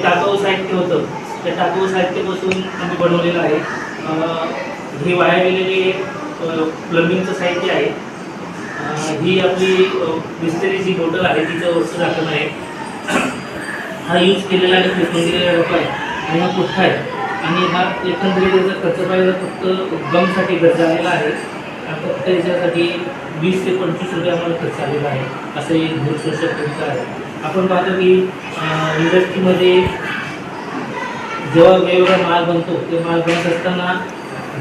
टाकाऊ साहित्य होतं त्या टाकाऊ साहित्यापासून आम्ही बनवलेलं आहे. हे वाया गेलेले प्लंबिंगचं साहित्य आहे. ही आपली बिस्लरीची बॉटल आहे, तिचं वरचं झाकण आहे. हा यूज केलेला आणि फेकून दिलेला डबा आहे आणि हा पुठ्ठा आहे. आणि हा एकंदरीत त्याचा खर्च पाहिजे फक्त गमसाठी खर्च आलेला आहे. फक्त याच्यासाठी 20 ते 25 रुपये आम्हाला खर्च आलेला आहे. असं एक धूरशोषक यंत्र आहे. आपण पाहतो की इंडस्ट्रीमध्ये जेव्हा वेगवेगळा माल बनतो ते माल बनत असताना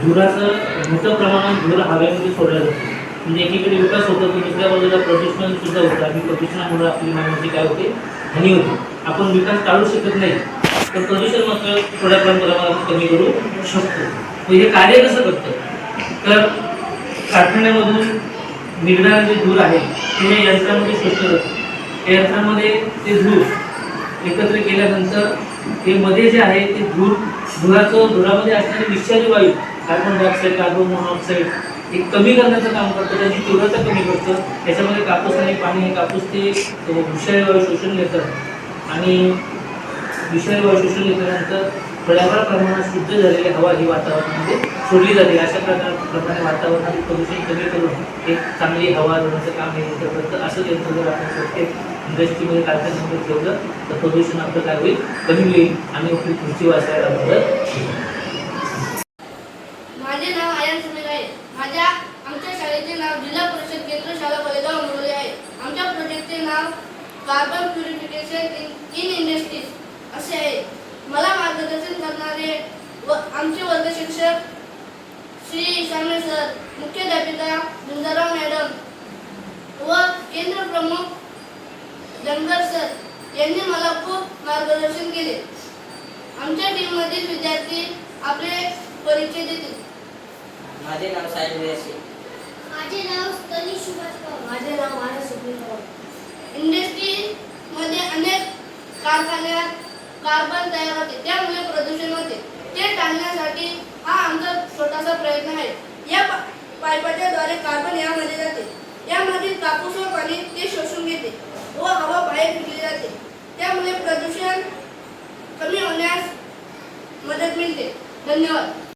धुराचं मोठ्या प्रमाणात धूर हवेमध्ये सोडला जातो. म्हणजे एकीकडे विकास होतो तर दुसऱ्या बाजूला प्रदूषण सुद्धा होतं आणि प्रदूषणामुळे आपली मानवाची काय होते, हानी होते. आपण विकास टाळू शकत नाही तर प्रदूषण मात्र थोड्या प्रमाणात आपण कमी करू शकतो. हे कार्य कसं करतं तर कारखान्यामधून निघणारे जे धूर आहे ते या यंत्रामध्ये शोषलं जातं. या यंत्रामध्ये ते धूर एकत्र केल्यानंतर ते मध्ये जे आहे ते धुरामध्ये असणारे विषारी वायू कार्बन डायऑक्साईड, कार्बन मोनॉक्साईड हे कमी करण्याचं काम करतं, त्याची तीव्रता कमी करतं. त्याच्यामध्ये कापूस आणि पाणी हे कापूस ते विषारी वायू शोषून घेतात आणि विषारी वायू शोषून घेतल्यानंतर थोड्याफार प्रमाणात शुद्ध झालेली हवा ही वातावरणामध्ये सोडली जाते. अशा प्रकारे वातावरणातील प्रदूषण कमी करून एक चांगली हवा देण्याचं काम हे करतं. असं यंत्र जर आपण प्रत्येक इंडस्ट्रीमध्ये कारखान्यामध्ये ठेवलं तर प्रदूषण आपलं काय होईल, कमी होईल आणि आपली पुढची वाचायला मदत होईल. माझे नाव आयन सुनील आहे. आमच्या शाळेचे नाव जिल्हा परिषद केंद्र शाळा कोलेगाव मुरली आहे. आमच्या प्रोजेक्टचे नाव कार्बन प्युरिफिकेशन इन इंडस्ट्रीज असे आहे. मला मार्गदर्शन करणारे आमचे वर्ग शिक्षक श्री ईशान्य सर, मुख्याध्यापिका गुंजाराव मॅडम व केंद्र प्रमुख धनगर सर यांनी मला खूप मार्गदर्शन केले. आमच्या टीममधील विद्यार्थी आपले परिचय देतील. माझे नाव साहिल व्यासी. माझे नाव तनिष सुभाष पवार. माझे नाव आनंद सुनील पवार. इंडस्ट्रीमध्ये अनेक कारखान्यात कार्बन तयार होते, त्यामुळे प्रदूषण होते. ते टाळण्यासाठी हा आमचा छोटासा प्रयत्न आहे. या पाईपाच्या द्वारे कार्बन यामध्ये जाते. यामधील कापूस व पाणी ते शोषून घेते व हवा बाहेर फेकली जाते. त्यामुळे प्रदूषण कमी होण्यास मदत मिळते. धन्यवाद.